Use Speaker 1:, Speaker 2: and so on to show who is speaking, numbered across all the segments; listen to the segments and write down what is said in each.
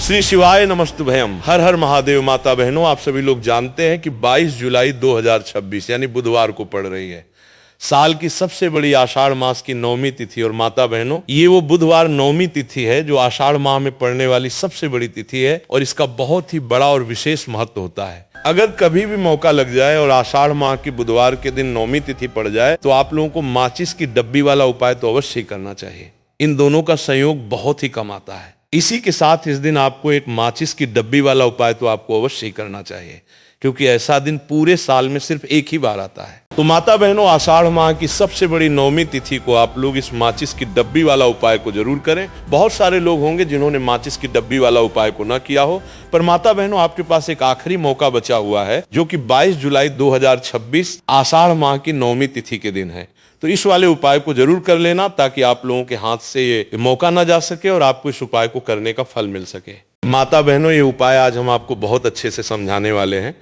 Speaker 1: श्री शिवाय नमस्तुभयम। हर हर महादेव। माता बहनों, आप सभी लोग जानते हैं कि 22 जुलाई 2026 यानी बुधवार को पड़ रही है साल की सबसे बड़ी आषाढ़ मास की नौवीं तिथि। और माता बहनों, ये वो बुधवार नौवीं तिथि है जो आषाढ़ माह में पड़ने वाली सबसे बड़ी तिथि है और इसका बहुत ही बड़ा और विशेष महत्व होता है। अगर कभी भी मौका लग जाए और आषाढ़ माह की बुधवार के दिन नौवीं तिथि पड़ जाए तो आप लोगों को माचिस की डब्बी वाला उपाय तो अवश्य करना चाहिए। इन दोनों का संयोग बहुत ही कम आता है। इसी के साथ इस दिन आपको एक माचिस की डब्बी वाला उपाय तो आपको अवश्य करना चाहिए, क्योंकि ऐसा दिन पूरे साल में सिर्फ एक ही बार आता है। तो माता बहनों, आषाढ़ माह की सबसे बड़ी नौवीं तिथि को आप लोग इस माचिस की डब्बी वाला उपाय को जरूर करें। बहुत सारे लोग होंगे जिन्होंने माचिस की डब्बी वाला उपाय को न किया हो, पर माता बहनों आपके पास एक आखिरी मौका बचा हुआ है जो कि 22 जुलाई 2026 आषाढ़ माह की नौवीं तिथि के दिन है। तो इस वाले उपाय को जरूर कर लेना ताकि आप लोगों के हाथ से ये मौका ना जा सके और आपको इस उपाय को करने का फल मिल सके। माता बहनों, ये उपाय आज हम आपको बहुत अच्छे से समझाने वाले हैं।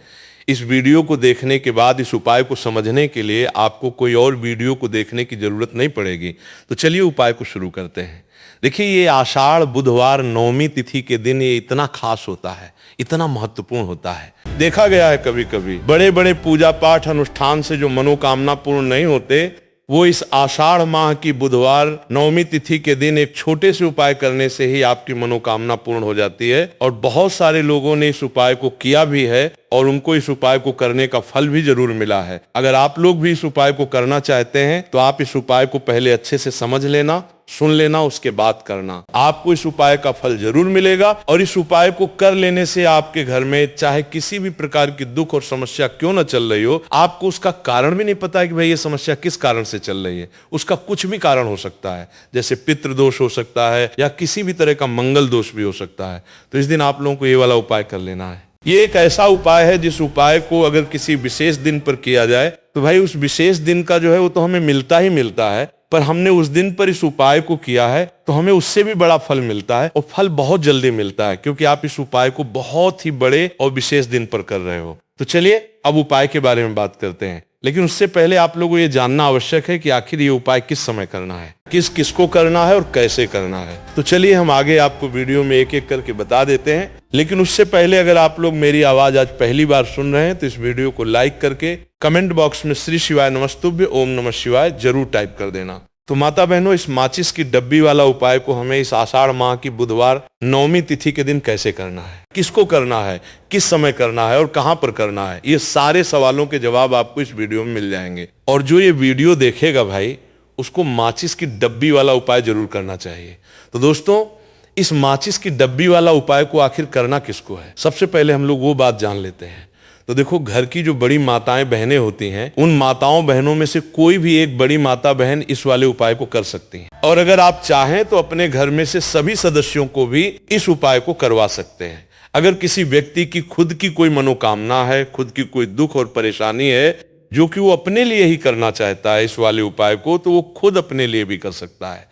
Speaker 1: इस वीडियो को देखने के बाद इस उपाय को समझने के लिए आपको कोई और वीडियो को देखने की जरूरत नहीं पड़ेगी। तो चलिए उपाय को शुरू करते हैं। देखिए, ये आषाढ़ बुधवार नौवीं तिथि के दिन ये इतना खास होता है, इतना महत्वपूर्ण होता है। देखा गया है कभी कभी बड़े बड़े पूजा पाठ अनुष्ठान से जो मनोकामना पूर्ण नहीं होते, वो इस आषाढ़ माह की बुधवार नौवीं तिथि के दिन एक छोटे से उपाय करने से ही आपकी मनोकामना पूर्ण हो जाती है। और बहुत सारे लोगों ने इस उपाय को किया भी है और उनको इस उपाय को करने का फल भी जरूर मिला है। अगर आप लोग भी इस उपाय को करना चाहते हैं तो आप इस उपाय को पहले अच्छे से समझ लेना, सुन लेना, उसके बाद करना। आपको इस उपाय का फल जरूर मिलेगा और इस उपाय को कर लेने से आपके घर में चाहे किसी भी प्रकार की दुख और समस्या क्यों न चल रही हो, आपको उसका कारण भी नहीं पता है कि भाई ये समस्या किस कारण से चल रही है। उसका कुछ भी कारण हो सकता है, जैसे पितृदोष हो सकता है या किसी भी तरह का मंगल दोष भी हो सकता है। तो इस दिन आप लोगों को ये वाला उपाय कर लेना है। ये एक ऐसा उपाय है जिस उपाय को अगर किसी विशेष दिन पर किया जाए तो भाई उस विशेष दिन का जो है वो तो हमें मिलता ही मिलता है, पर हमने उस दिन पर इस उपाय को किया है तो हमें उससे भी बड़ा फल मिलता है और फल बहुत जल्दी मिलता है, क्योंकि आप इस उपाय को बहुत ही बड़े और विशेष दिन पर कर रहे हो। तो चलिए अब उपाय के बारे में बात करते हैं, लेकिन उससे पहले आप लोगों को ये जानना आवश्यक है कि आखिर ये उपाय किस समय करना है, किसको करना है और कैसे करना है। तो चलिए हम आगे आपको वीडियो में एक एक करके बता देते हैं। लेकिन उससे पहले अगर आप लोग मेरी आवाज आज पहली बार सुन रहे हैं तो इस वीडियो को लाइक करके कमेंट बॉक्स में श्री शिवाय नमस्तुभ्य ओम नमः शिवाय जरूर टाइप कर देना। तो माता बहनों, इस माचिस की डब्बी वाला उपाय को हमें इस आषाढ़ माह की बुधवार नौवीं तिथि के दिन कैसे करना है, किसको करना है, किस समय करना है और कहां पर करना है, ये सारे सवालों के जवाब आपको इस वीडियो में मिल जाएंगे। और जो ये वीडियो देखेगा भाई, उसको माचिस की डब्बी वाला उपाय जरूर करना चाहिए। तो दोस्तों, इस माचिस की डब्बी वाला उपाय को आखिर करना किसको है, सबसे पहले हम लोग वो बात जान लेते हैं। तो देखो, घर की जो बड़ी माताएं बहनें होती हैं, उन माताओं बहनों में से कोई भी एक बड़ी माता बहन इस वाले उपाय को कर सकती हैं। और अगर आप चाहें तो अपने घर में से सभी सदस्यों को भी इस उपाय को करवा सकते हैं। अगर किसी व्यक्ति की खुद की कोई मनोकामना है, खुद की कोई दुख और परेशानी है जो कि वो अपने लिए ही करना चाहता है इस वाले उपाय को, तो वो खुद अपने लिए भी कर सकता है।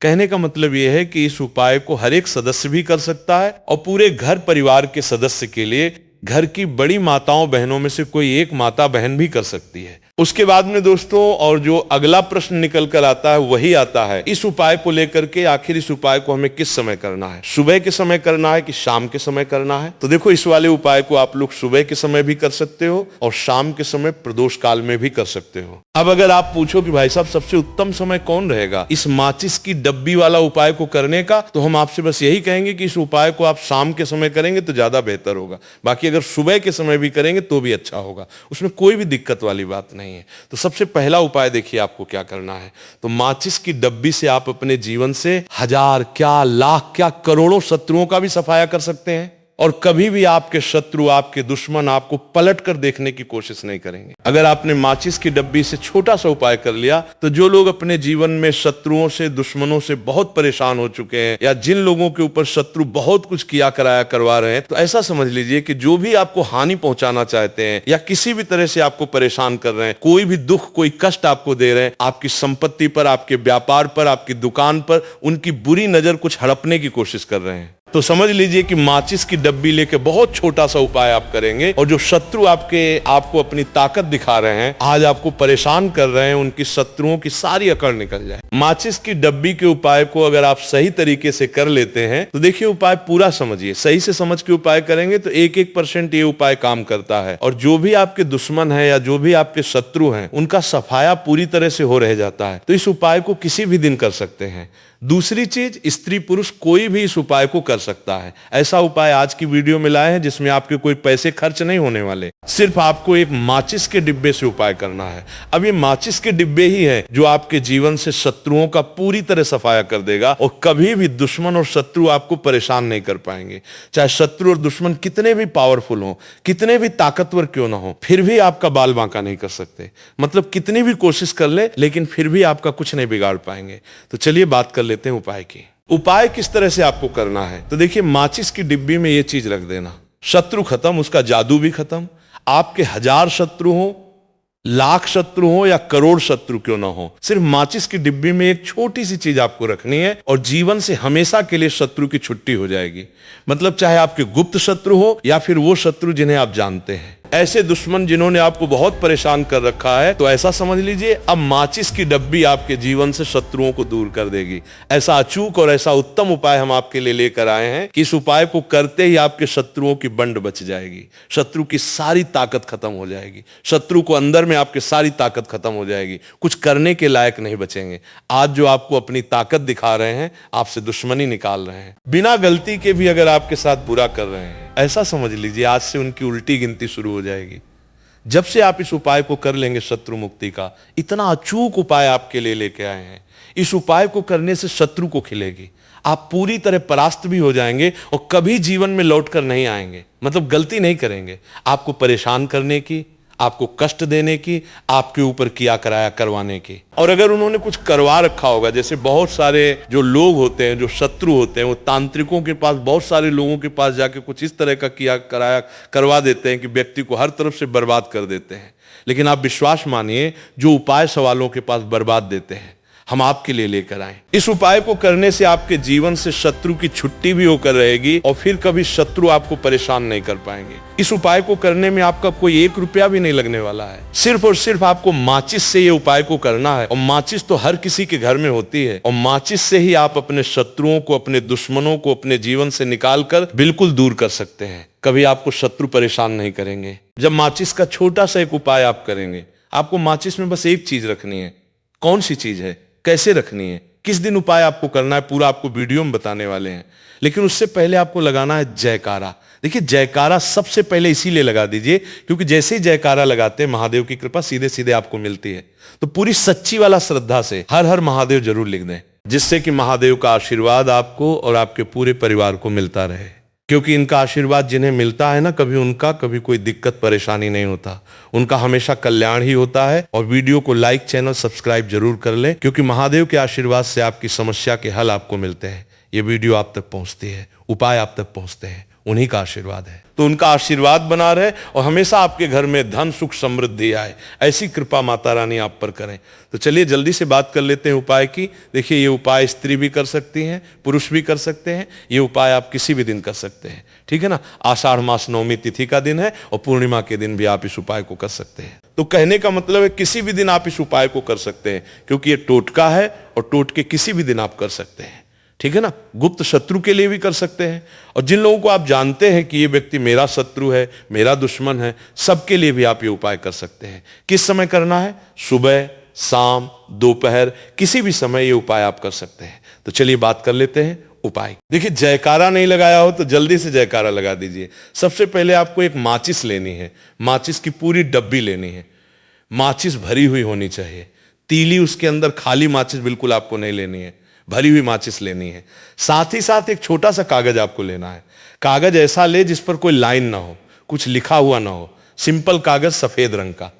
Speaker 1: कहने का मतलब यह है कि इस उपाय को हर एक सदस्य भी कर सकता है और पूरे घर परिवार के सदस्य के लिए घर की बड़ी माताओं बहनों में से कोई एक माता बहन भी कर सकती है। उसके बाद में दोस्तों, और जो अगला प्रश्न निकल कर आता है वही आता है इस उपाय को लेकर के, आखिर इस उपाय को हमें किस समय करना है, सुबह के समय करना है कि शाम के समय करना है। तो देखो, इस वाले उपाय को आप लोग सुबह के समय भी कर सकते हो और शाम के समय प्रदोष काल में भी कर सकते हो। अब अगर आप पूछो कि भाई साहब सबसे उत्तम समय कौन रहेगा इस माचिस की डब्बी वाला उपाय को करने का, तो हम आपसे बस यही कहेंगे कि इस उपाय को आप शाम के समय करेंगे तो ज्यादा बेहतर होगा। बाकी अगर सुबह के समय भी करेंगे तो भी अच्छा होगा, उसमें कोई भी दिक्कत वाली बात नहीं है। तो सबसे पहला उपाय देखिए आपको क्या करना है। तो माचिस की डब्बी से आप अपने जीवन से हजार क्या, लाख क्या, करोड़ों शत्रुओं का भी सफाया कर सकते हैं और कभी भी आपके शत्रु, आपके दुश्मन आपको पलट कर देखने की कोशिश नहीं करेंगे। अगर आपने माचिस की डब्बी से छोटा सा उपाय कर लिया तो जो लोग अपने जीवन में शत्रुओं से, दुश्मनों से बहुत परेशान हो चुके हैं या जिन लोगों के ऊपर शत्रु बहुत कुछ किया कराया करवा रहे हैं, तो ऐसा समझ लीजिए कि जो भी आपको हानि पहुंचाना चाहते हैं या किसी भी तरह से आपको परेशान कर रहे हैं, कोई भी दुख, कोई कष्ट आपको दे रहे हैं, आपकी संपत्ति पर, आपके व्यापार पर, आपकी दुकान पर उनकी बुरी नजर कुछ हड़पने की कोशिश कर रहे हैं, तो समझ लीजिए कि माचिस की डब्बी लेके बहुत छोटा सा उपाय आप करेंगे और जो शत्रु आपको अपनी ताकत दिखा रहे हैं, आज आपको परेशान कर रहे हैं, उनकी शत्रुओं की सारी अकड़ निकल जाए। माचिस की डब्बी के उपाय को अगर आप सही तरीके से कर लेते हैं तो देखिए उपाय पूरा समझिए, सही से समझ के उपाय करेंगे तो 1% ये उपाय काम करता है और जो भी आपके दुश्मन है या जो भी आपके शत्रु हैं उनका सफाया पूरी तरह से हो रह जाता है। तो इस उपाय को किसी भी दिन कर सकते हैं। दूसरी चीज, स्त्री पुरुष कोई भी इस उपाय को कर सकता है। ऐसा उपाय आज की वीडियो में लाए हैं जिसमें आपके कोई पैसे खर्च नहीं होने वाले, सिर्फ आपको एक माचिस के डिब्बे से उपाय करना है। अब ये माचिस के डिब्बे ही है जो आपके जीवन से शत्रुओं का पूरी तरह सफाया कर देगा और कभी भी दुश्मन और शत्रु आपको परेशान नहीं कर पाएंगे। चाहे शत्रु और दुश्मन कितने भी पावरफुल हो, कितने भी ताकतवर क्यों ना हो, फिर भी आपका बाल बांका नहीं कर सकते। मतलब कितनी भी कोशिश कर ले लेकिन फिर भी आपका कुछ नहीं बिगाड़ पाएंगे। तो चलिए बात कर लेते हैं उपाय की। उपाय किस तरह से आपको करना है, तो देखिए माचिस की डिब्बी में ये चीज रख देना, शत्रु खत्म, उसका जादू भी खत्म। आपके 1000 शत्रु हो, लाख शत्रु हो या करोड़ शत्रु क्यों ना हो, सिर्फ माचिस की डिब्बी में एक छोटी सी चीज आपको रखनी है और जीवन से हमेशा के लिए शत्रु की छुट्टी हो जाएगी। मतलब चाहे आपके गुप्त शत्रु हो या फिर वो शत्रु जिन्हें आप जानते हैं, ऐसे दुश्मन जिन्होंने आपको बहुत परेशान कर रखा है, तो ऐसा समझ लीजिए अब माचिस की डब्बी आपके जीवन से शत्रुओं को दूर कर देगी। ऐसा अचूक और ऐसा उत्तम उपाय हम आपके लिए लेकर आए हैं कि इस उपाय को करते ही आपके शत्रुओं की बंड बच जाएगी, शत्रु की सारी ताकत खत्म हो जाएगी, शत्रु को अंदर में आपके सारी ताकत खत्म हो जाएगी, कुछ करने के लायक नहीं बचेंगे। आज जो आपको अपनी ताकत दिखा रहे हैं, आपसे दुश्मनी निकाल रहे हैं, बिना गलती के भी अगर आपके साथ बुरा कर रहे हैं, ऐसा समझ लीजिए आज से उनकी उल्टी गिनती शुरू हो जाएगी। जब से आप इस उपाय को कर लेंगे शत्रु मुक्ति का, इतना अचूक उपाय आपके लिए लेके आए हैं, इस उपाय को करने से शत्रु को खिलेगी, आप पूरी तरह परास्त भी हो जाएंगे और कभी जीवन में लौट कर नहीं आएंगे। मतलब गलती नहीं करेंगे आपको परेशान करने की, आपको कष्ट देने की, आपके ऊपर किया कराया करवाने की। और अगर उन्होंने कुछ करवा रखा होगा, जैसे बहुत सारे जो लोग होते हैं, जो शत्रु होते हैं, वो तांत्रिकों के पास, बहुत सारे लोगों के पास जाके कुछ इस तरह का किया कराया करवा देते हैं कि व्यक्ति को हर तरफ से बर्बाद कर देते हैं। लेकिन आप विश्वास मानिए, जो उपाय सवालों के पास बर्बाद देते हैं, हम आपके लिए लेकर आए। इस उपाय को करने से आपके जीवन से शत्रु की छुट्टी भी होकर रहेगी और फिर कभी शत्रु आपको परेशान नहीं कर पाएंगे। इस उपाय को करने में आपका कोई 1 रुपया भी नहीं लगने वाला है। सिर्फ और सिर्फ आपको माचिस से ये उपाय को करना है और माचिस तो हर किसी के घर में होती है और माचिस से ही आप अपने शत्रुओं को, अपने दुश्मनों को अपने जीवन से निकाल कर बिल्कुल दूर कर सकते हैं। कभी आपको शत्रु परेशान नहीं करेंगे। जब माचिस का छोटा सा एक उपाय आप करेंगे, आपको माचिस में बस एक चीज रखनी है। कौन सी चीज है, कैसे रखनी है, किस दिन उपाय आपको करना है, पूरा आपको वीडियो में बताने वाले हैं। लेकिन उससे पहले आपको लगाना है जयकारा। देखिए जयकारा सबसे पहले इसीलिए लगा दीजिए क्योंकि जैसे ही जयकारा लगाते हैं, महादेव की कृपा सीधे सीधे आपको मिलती है। तो पूरी सच्ची वाला श्रद्धा से हर हर महादेव जरूर लिख दें, जिससे कि महादेव का आशीर्वाद आपको और आपके पूरे परिवार को मिलता रहे। क्योंकि इनका आशीर्वाद जिन्हें मिलता है ना, कभी कोई दिक्कत परेशानी नहीं होता, उनका हमेशा कल्याण ही होता है। और वीडियो को लाइक, चैनल सब्सक्राइब जरूर कर लें, क्योंकि महादेव के आशीर्वाद से आपकी समस्या के हल आपको मिलते हैं। ये वीडियो आप तक पहुंचती है, उपाय आप तक पहुंचते हैं, उन्हीं का आशीर्वाद है। तो उनका आशीर्वाद बना रहे और हमेशा आपके घर में धन सुख समृद्धि आए, ऐसी कृपा माता रानी आप पर करें। तो चलिए जल्दी से बात कर लेते हैं उपाय की। देखिए ये उपाय स्त्री भी कर सकती हैं, पुरुष भी कर सकते हैं। ये उपाय आप किसी भी दिन कर सकते हैं, ठीक है ना। आषाढ़ मास 9वीं तिथि का दिन है और पूर्णिमा के दिन भी आप इस उपाय को कर सकते हैं। तो कहने का मतलब है किसी भी दिन आप इस उपाय को कर सकते हैं, क्योंकि ये टोटका है और टोटके किसी भी दिन आप कर सकते हैं, ठीक है ना। गुप्त शत्रु के लिए भी कर सकते हैं और जिन लोगों को आप जानते हैं कि ये व्यक्ति मेरा शत्रु है, मेरा दुश्मन है, सबके लिए भी आप ये उपाय कर सकते हैं। किस समय करना है, सुबह, शाम, दोपहर, किसी भी समय ये उपाय आप कर सकते हैं। तो चलिए बात कर लेते हैं उपाय। देखिए जयकारा नहीं लगाया हो तो जल्दी से जयकारा लगा दीजिए। सबसे पहले आपको एक माचिस लेनी है, माचिस की पूरी डब्बी लेनी है। माचिस भरी हुई होनी चाहिए, तीली उसके अंदर खाली माचिस बिल्कुल आपको नहीं लेनी है, भरी हुई माचिस लेनी है। साथ ही साथ एक छोटा सा कागज आपको लेना है। कागज ऐसा ले जिस पर कोई लाइन ना हो, कुछ लिखा हुआ ना हो, सिंपल कागज सफेद रंग का।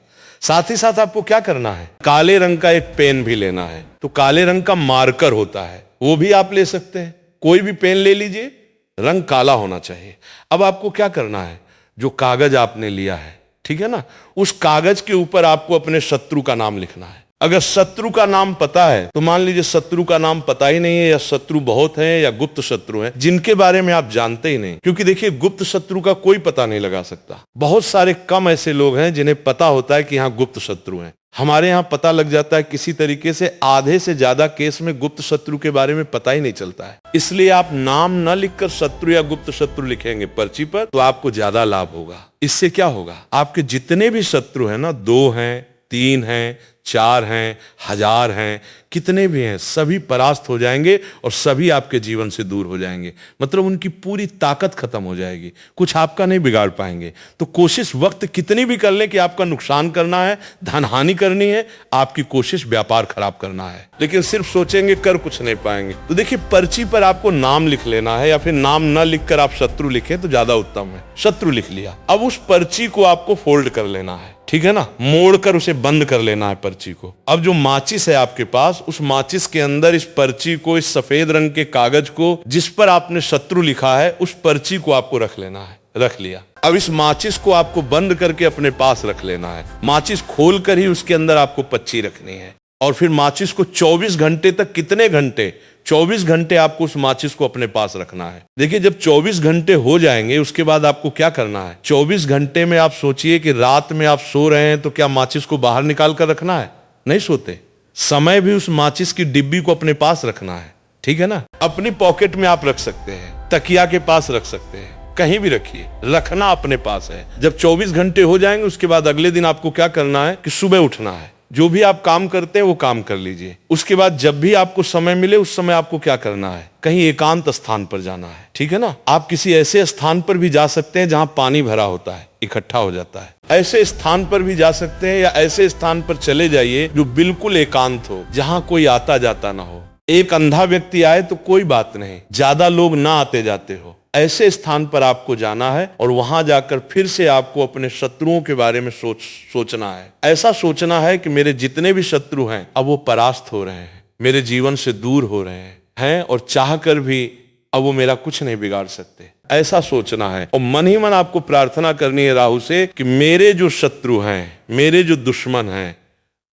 Speaker 1: साथ ही साथ आपको क्या करना है, काले रंग का एक पेन भी लेना है। तो काले रंग का मार्कर होता है, वो भी आप ले सकते हैं, कोई भी पेन ले लीजिए, रंग काला होना चाहिए। अब आपको क्या करना है, जो कागज आपने लिया है, ठीक है ना, उस कागज के ऊपर आपको अपने शत्रु का नाम लिखना है। अगर शत्रु का नाम पता है तो मान लीजिए शत्रु का नाम पता ही नहीं है, या शत्रु बहुत हैं या गुप्त शत्रु हैं जिनके बारे में आप जानते ही नहीं, क्योंकि देखिए गुप्त शत्रु का कोई पता नहीं लगा सकता। बहुत सारे कम ऐसे लोग हैं जिन्हें पता होता है कि यहाँ गुप्त शत्रु हैं। हमारे यहाँ पता लग जाता है किसी तरीके से, आधे से ज्यादा केस में गुप्त शत्रु के बारे में पता ही नहीं चलता है। इसलिए आप नाम न लिखकर शत्रु या गुप्त शत्रु लिखेंगे पर्ची पर तो आपको ज्यादा लाभ होगा। इससे क्या होगा, आपके जितने भी शत्रु हैं ना, 2 हैं, 3 हैं, 4 हैं, 1000 हैं, कितने भी हैं, सभी परास्त हो जाएंगे और सभी आपके जीवन से दूर हो जाएंगे। मतलब उनकी पूरी ताकत खत्म हो जाएगी, कुछ आपका नहीं बिगाड़ पाएंगे। तो कोशिश वक्त कितनी भी कर लें कि आपका नुकसान करना है, धन हानि करनी है, आपकी कोशिश व्यापार खराब करना है, लेकिन सिर्फ सोचेंगे कर कुछ नहीं पाएंगे। तो देखिए पर्ची पर आपको नाम लिख लेना है, या फिर नाम न लिखकर आप शत्रु लिखें तो ज्यादा उत्तम है। शत्रु लिख लिया, अब उस पर्ची को आपको फोल्ड कर लेना है, ठीक है ना, मोड़कर उसे बंद कर लेना है पर्ची को। अब जो माचिस है आपके पास, उस माचिस के अंदर इस पर्ची को, इस सफेद रंग के कागज को जिस पर आपने शत्रु लिखा है, उस पर्ची को आपको रख लेना है। रख लिया, अब इस माचिस को आपको बंद करके अपने पास रख लेना है। माचिस खोलकर ही उसके अंदर आपको पर्ची रखनी है, और फिर माचिस को 24 घंटे तक, कितने घंटे, 24 घंटे आपको उस माचिस को अपने पास रखना है। देखिए जब 24 घंटे हो जाएंगे उसके बाद आपको क्या करना है, 24 घंटे में आप सोचिए कि रात में आप सो रहे हैं तो क्या माचिस को बाहर निकाल कर रखना है? नहीं सोते। समय भी उस माचिस की डिब्बी को अपने पास रखना है, ठीक है ना। अपनी पॉकेट में आप रख सकते हैं, तकिया के पास रख सकते हैं, कहीं भी रखिए, रखना अपने पास है। जब 24 घंटे हो जाएंगे उसके बाद अगले दिन आपको क्या करना है कि सुबह उठना है, जो भी आप काम करते हैं वो काम कर लीजिए। उसके बाद जब भी आपको समय मिले उस समय आपको क्या करना है, कहीं एकांत स्थान पर जाना है, ठीक है ना। आप किसी ऐसे स्थान पर भी जा सकते हैं जहां पानी भरा होता है, इकट्ठा हो जाता है, ऐसे स्थान पर भी जा सकते हैं, या ऐसे स्थान पर चले जाइए जो बिल्कुल एकांत हो, जहां कोई आता जाता ना हो। एक अंधा व्यक्ति आए तो कोई बात नहीं, ज्यादा लोग ना आते जाते हो, ऐसे स्थान पर आपको जाना है और वहां जाकर फिर से आपको अपने शत्रुओं के बारे में सोचना है। ऐसा सोचना है कि मेरे जितने भी शत्रु हैं अब वो परास्त हो रहे हैं, मेरे जीवन से दूर हो रहे हैं, और चाहकर भी अब वो मेरा कुछ नहीं बिगाड़ सकते। ऐसा सोचना है और मन ही मन आपको प्रार्थना करनी है राहु से कि मेरे जो शत्रु हैं, मेरे जो दुश्मन हैं,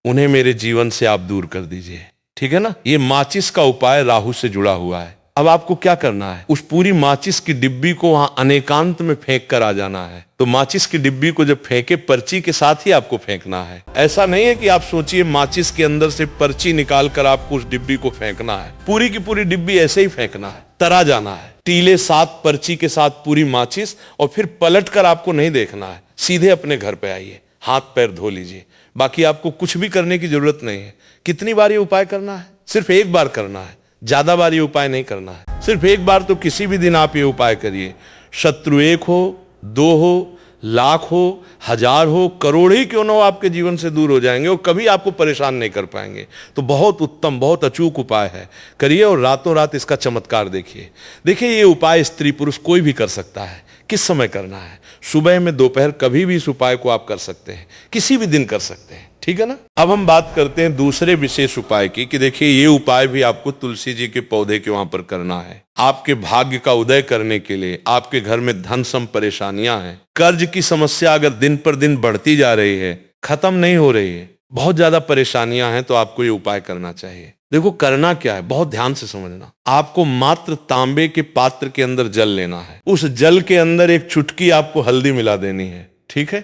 Speaker 1: उन्हें मेरे जीवन से आप दूर कर दीजिए, ठीक है ना। ये माचिस का उपाय राहु से जुड़ा हुआ है। अब आपको क्या करना है, उस पूरी माचिस की डिब्बी को वहां अनेकांत में फेंक कर आ जाना है। तो माचिस की डिब्बी को जब फेंके, पर्ची के साथ ही आपको फेंकना है। ऐसा नहीं है कि आप सोचिए माचिस के अंदर से पर्ची निकाल कर आपको उस डिब्बी को फेंकना है, पूरी की पूरी डिब्बी ऐसे ही फेंकना है, तरा जाना है। टीले 7 पर्ची के साथ पूरी माचिस, और फिर पलट कर आपको नहीं देखना है, सीधे अपने घर पे आइए, हाथ पैर धो लीजिए। बाकी आपको कुछ भी करने की जरूरत नहीं है। कितनी बार ये उपाय करना है? सिर्फ एक बार करना है, ज्यादा बार ये उपाय नहीं करना है। सिर्फ एक बार तो किसी भी दिन आप ये उपाय करिए। शत्रु 1 हो, 2 हो, लाख हो, 1000 हो, करोड़ ही क्यों ना हो, आपके जीवन से दूर हो जाएंगे और कभी आपको परेशान नहीं कर पाएंगे। तो बहुत उत्तम, बहुत अचूक उपाय है, करिए और रातों रात इसका चमत्कार देखिए। देखिए ये उपाय स्त्री पुरुष कोई भी कर सकता है। किस समय करना है? सुबह में, दोपहर, कभी भी इस उपाय को आप कर सकते हैं, किसी भी दिन कर सकते हैं, ठीक है ना। अब हम बात करते हैं दूसरे विशेष उपाय की, कि देखिए ये उपाय भी आपको तुलसी जी के पौधे के वहां पर करना है। आपके भाग्य का उदय करने के लिए, आपके घर में धन सम परेशानियां हैं, कर्ज की समस्या अगर दिन पर दिन बढ़ती जा रही है, खत्म नहीं हो रही है, बहुत ज्यादा परेशानियां हैं, तो आपको ये उपाय करना चाहिए। देखो करना क्या है, बहुत ध्यान से समझना। आपको मात्र तांबे के पात्र के अंदर जल लेना है, उस जल के अंदर एक चुटकी आपको हल्दी मिला देनी है, ठीक है,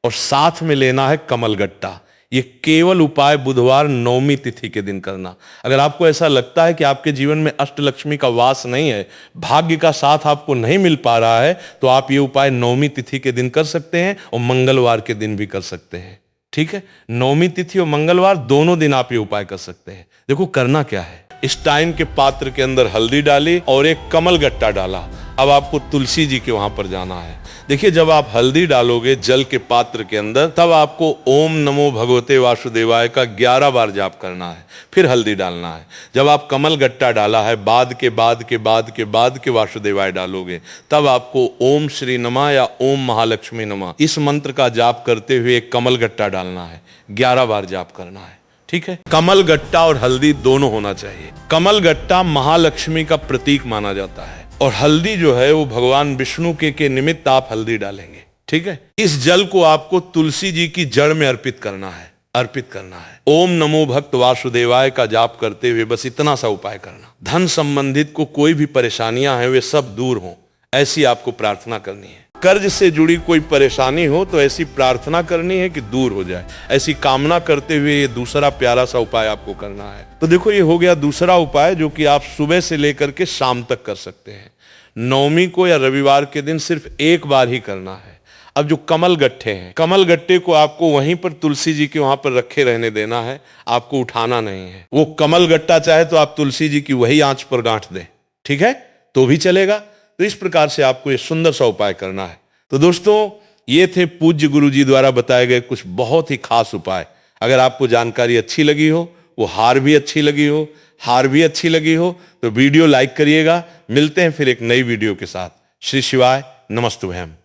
Speaker 1: और साथ में लेना है कमलगट्टा। ये केवल उपाय बुधवार 9वीं तिथि के दिन करना। अगर आपको ऐसा लगता है कि आपके जीवन में अष्टलक्ष्मी का वास नहीं है, भाग्य का साथ आपको नहीं मिल पा रहा है, तो आप ये उपाय 9वीं तिथि के दिन कर सकते हैं और मंगलवार के दिन भी कर सकते हैं, ठीक है। 9वीं तिथि और मंगलवार दोनों दिन आप ये उपाय कर सकते हैं। देखो करना क्या है, स्टाइन के पात्र के अंदर हल्दी डाली और एक कमलगट्टा डाला। अब आपको तुलसी जी के वहां पर जाना है। देखिए जब आप हल्दी डालोगे जल के पात्र के अंदर, तब आपको ओम नमो भगवते वासुदेवाय का 11 बार जाप करना है, फिर हल्दी डालना है। जब आप कमलगट्टा डाला है, बाद के वासुदेवाय डालोगे, तब आपको ओम श्री नमः या ओम महालक्ष्मी नमः इस मंत्र का जाप करते हुए एक कमलगट्टा डालना है, 11 बार जाप करना है, ठीक है। कमलगट्टा और हल्दी दोनों होना चाहिए। कमलगट्टा महालक्ष्मी का प्रतीक माना जाता है और हल्दी जो है वो भगवान विष्णु के निमित्त आप हल्दी डालेंगे, ठीक है। इस जल को आपको तुलसी जी की जड़ में अर्पित करना है। अर्पित करना है। ओम नमो भक्त वासुदेवाय का जाप करते हुए बस इतना सा उपाय करना। धन संबंधित को कोई भी परेशानियां हैं वे सब दूर हों, ऐसी आपको प्रार्थना करनी है। कर्ज से जुड़ी कोई परेशानी हो तो ऐसी प्रार्थना करनी है कि दूर हो जाए, ऐसी कामना करते हुए ये दूसरा प्यारा सा उपाय आपको करना है। तो देखो ये हो गया दूसरा उपाय जो कि आप सुबह से लेकर के शाम तक कर सकते हैं। नवमी को या रविवार के दिन सिर्फ एक बार ही करना है। अब जो कमल गट्ठे हैं, कमल गट्टे को आपको वहीं पर तुलसी जी के वहां पर रखे रहने देना है, आपको उठाना नहीं है। वो कमल गट्टा चाहे तो आप तुलसी जी की वही आंच पर गांठ दें, ठीक है, तो भी चलेगा। तो इस प्रकार से आपको ये सुंदर सा उपाय करना है। तो दोस्तों ये थे पूज्य गुरु जी द्वारा बताए गए कुछ बहुत ही खास उपाय। अगर आपको जानकारी अच्छी लगी हो, वो हार भी अच्छी लगी हो, हार भी अच्छी लगी हो, तो वीडियो लाइक करिएगा। मिलते हैं फिर एक नई वीडियो के साथ। श्री शिवाय, नमस्तुभ्यम।